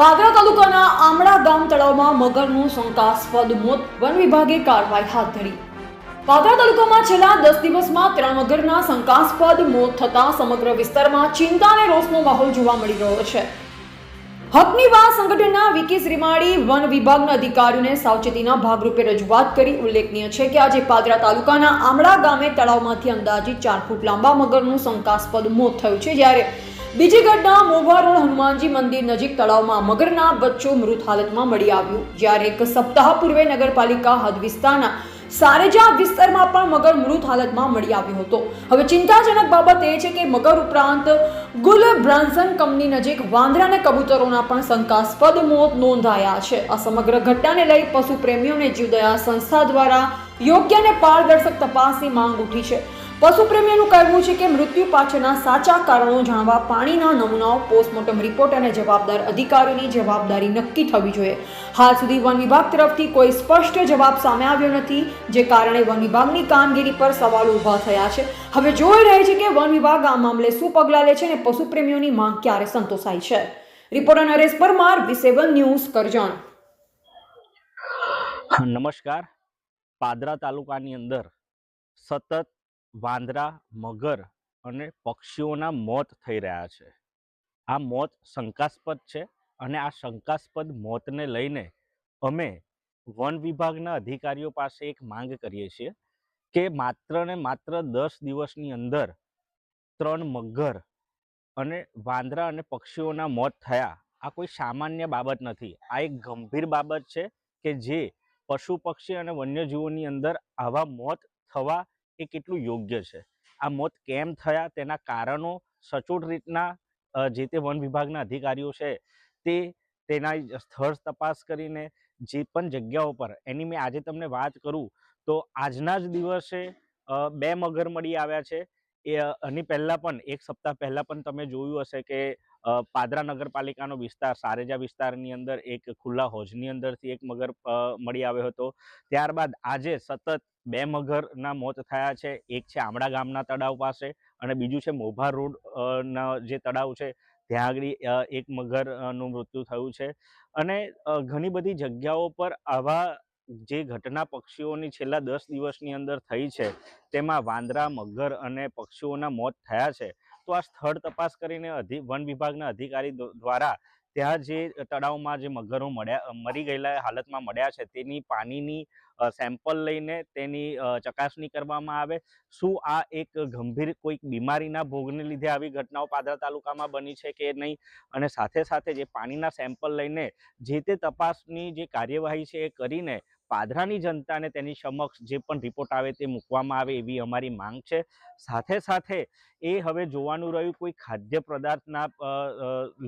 પાદરા તાલુકાના આમળા ગામ તળાવમાં મગરનું શંકાસ્પદ મોત, વન વિભાગે કાર્યવાહી હાથ ધરી। પાદરા તાલુકામાં છેલ્લા 10 દિવસમાં 3 મગરના શંકાસ્પદ મોત થતા સમગ્ર વિસ્તારમાં ચિંતા અને રોષનો માહોલ જોવા મળી રહ્યો છે। હકની વાત સંગઠનના વિકી શ્રીમાળી વન વિભાગના અધિકારીઓને સાવચેતીના ભાગરૂપે રજૂઆત કરી। ઉલ્લેખનીય છે કે આજે પાદરા તાલુકાના આમળા ગામે તળાવમાંથી અંદાજિત 4 ફૂટ લાંબા મગરનું શંકાસ્પદ મોત થયું છે, જ્યારે બીજી ઘટના મોભા રોડ હનુમાનજી મંદિર નજીક તળાવમાં મગરના બચ્ચો મૃત હાલતમાં મળી આવ્યું, જ્યારે એક સપ્તાહ પૂર્વે નગરપાલિકા હદ વિસ્તારના સારેજા વિસ્તારમાં પણ મગર મૃત હાલતમાં મળી આવ્યો હતો। હવે ચિંતાજનક બાબત એ છે કે મગર ઉપરાંત ગુલ બ્રાન્સન કંપની નજીક વાંદરા અને કબૂતરોના પણ શંકાસ્પદ મોત નોંધાયા છે। આ સમગ્ર ઘટનાને લઈ પશુ પ્રેમીઓને જીવદયા સંસ્થા દ્વારા યોગ્ય અને પારદર્શક તપાસની માંગ ઉઠી છે। પશુ પ્રેમીઓનું કહેવું છે કે મૃત્યુ પાછળના સાચા કારણો જાણવા પાણીના નમૂનાઓ, પોસ્ટમોર્ટમ રિપોર્ટ અને જવાબદાર અધિકારીઓની જવાબદારી નક્કી થવી જોઈએ। હાલ સુધી વન વિભાગ તરફથી કોઈ સ્પષ્ટ જવાબ સામે આવ્યો નથી, જે કારણે વન વિભાગની કામગીરી પર સવાલો ઊભા થયા છે। હવે જોઈ રહી છે કે વન વિભાગ આ મામલે શું પગલાં લે છે અને પશુ પ્રેમીઓની માંગ ક્યારે સંતોષાય છે। Reporter Naresh Parmar, V7 news, Karjan. નમસ્કાર। પાદરા તાલુકાની અંદર સતત વાંદરા, મગર અને પક્ષીઓના મોત થઈ રહ્યા છે। આ મોત શંકાસ્પદ છે અને આ શંકાસ્પદ મોતને લઈને અમે વન વિભાગના અધિકારીઓ પાસે એક માંગ કરીએ છીએ કે માત્ર ને માત્ર 10 દિવસની અંદર 3 મગર અને વાંદરા અને પક્ષીઓના મોત થયા, આ કોઈ સામાન્ય બાબત નથી। આ એક ગંભીર બાબત છે કે જે પશુ પક્ષી અને વન્યજીવોની અંદર આવા મોત થવા એ કેટલું યોગ્ય છે। આ મોત કેમ થયા તેના કારણો સચોટ રીતના જે તે વન વિભાગના અધિકારીઓ છે તેના સ્થળ તપાસ કરીને જે પણ જગ્યાઓ પર એની મેં આજે તમને વાત કરું તો આજના જ દિવસે 2 મગર મળી આવ્યા છે। એની પહેલા પણ એક સપ્તાહ પહેલા પણ તમે જોયું હશે કે પાદરા નગરપાલિકાનો વિસ્તાર સારેજા વિસ્તારની અંદર એક ખુલ્લા હોજની અંદરથી એક મગર મળી આવ્યો હતો। ત્યારબાદ આજે સતત 2 મગરના મોત થયા છે। એક છે આમળા ગામના તળાવ પાસે અને બીજું છે મોભા રોડ ના જે તળાવ છે ત્યાં આગળ એક મગરનું મૃત્યુ થયું છે। અને ઘણી બધી જગ્યાઓ પર આવા જે ઘટના પક્ષીઓની છેલ્લા 10 દિવસની અંદર થઈ છે તેમાં વાંદરા, મગર અને પક્ષીઓના મોત થયા છે। તો આ સ્થળ તપાસ કરીને વન વિભાગના અધિકારી દ્વારા ત્યાં જે તળાવમાં જે મગરો મરી ગયેલા હાલતમાં મળ્યા છે તેની પાણીની સેમ્પલ લઈને તેની ચકાસણી કરવામાં આવે। શું આ એક ગંભીર કોઈક બીમારીના ભોગને લીધે આવી ઘટનાઓ પાદરા તાલુકામાં બની છે કે નહીં, અને સાથે સાથે જે પાણીના સેમ્પલ લઈને જે તે તપાસની જે કાર્યવાહી છે એ કરીને પાદરાની જનતાને તેની સમક્ષ જે પણ રિપોર્ટ આવે તે મૂકવામાં આવે એવી અમારી માંગ છે। સાથે સાથે એ હવે જોવાનું રહ્યું કોઈ ખાદ્ય પદાર્થના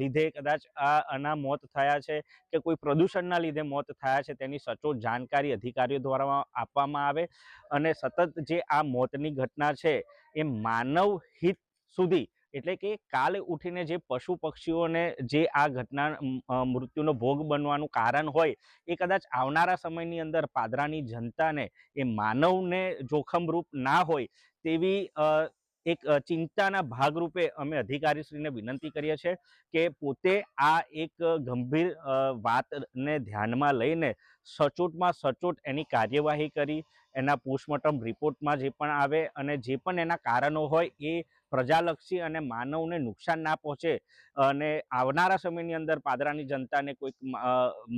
લીધે કદાચ આના મોત થયા છે કે કોઈ પ્રદૂષણના લીધે મોત થયા છે તેની સચોટ જાણકારી અધિકારીઓ દ્વારા આપવામાં આવે અને સતત જે આ મોતની ઘટના છે એ માનવ હિત સુધી, એટલે કે કાલે ઉઠીને જે પશુ પક્ષીઓને જે આ ઘટના મૃત્યુનો ભોગ બનવાનું કારણ હોય એ કદાચ આવનારા સમયની અંદર પાદરાની જનતાને એ માનવને જોખમરૂપ ના હોય તેવી એક ચિંતાના ભાગરૂપે અમે અધિકારીશ્રીને વિનંતી કરીએ છીએ કે પોતે આ એક ગંભીર વાતને ધ્યાનમાં લઈને સચોટમાં સચોટ એની કાર્યવાહી કરી એના પોસ્ટમોર્ટમ રિપોર્ટમાં જે પણ આવે અને જે પણ એના કારણો હોય એ પ્રજાલક્ષી અને માનવને નુકસાન ના પહોંચે અને આવનારા સમયની અંદર પાદરાની જનતાને કોઈક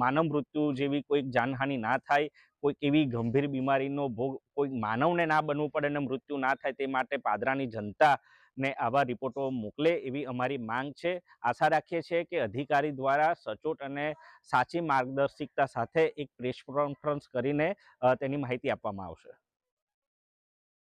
માનવ મૃત્યુ જેવી કોઈક જાનહાનિ ના થાય, કોઈક એવી ગંભીર બીમારીનો ભોગ કોઈક માનવને ના બનવું પડે અને મૃત્યુ ના થાય તે માટે પાદરાની જનતાને આવા રિપોર્ટો મોકલે એવી અમારી માંગ છે। આશા રાખીએ છીએ કે અધિકારી દ્વારા સચોટ અને સાચી માર્ગદર્શિકતા સાથે એક પ્રેસ કોન્ફરન્સ કરીને તેની માહિતી આપવામાં આવશે।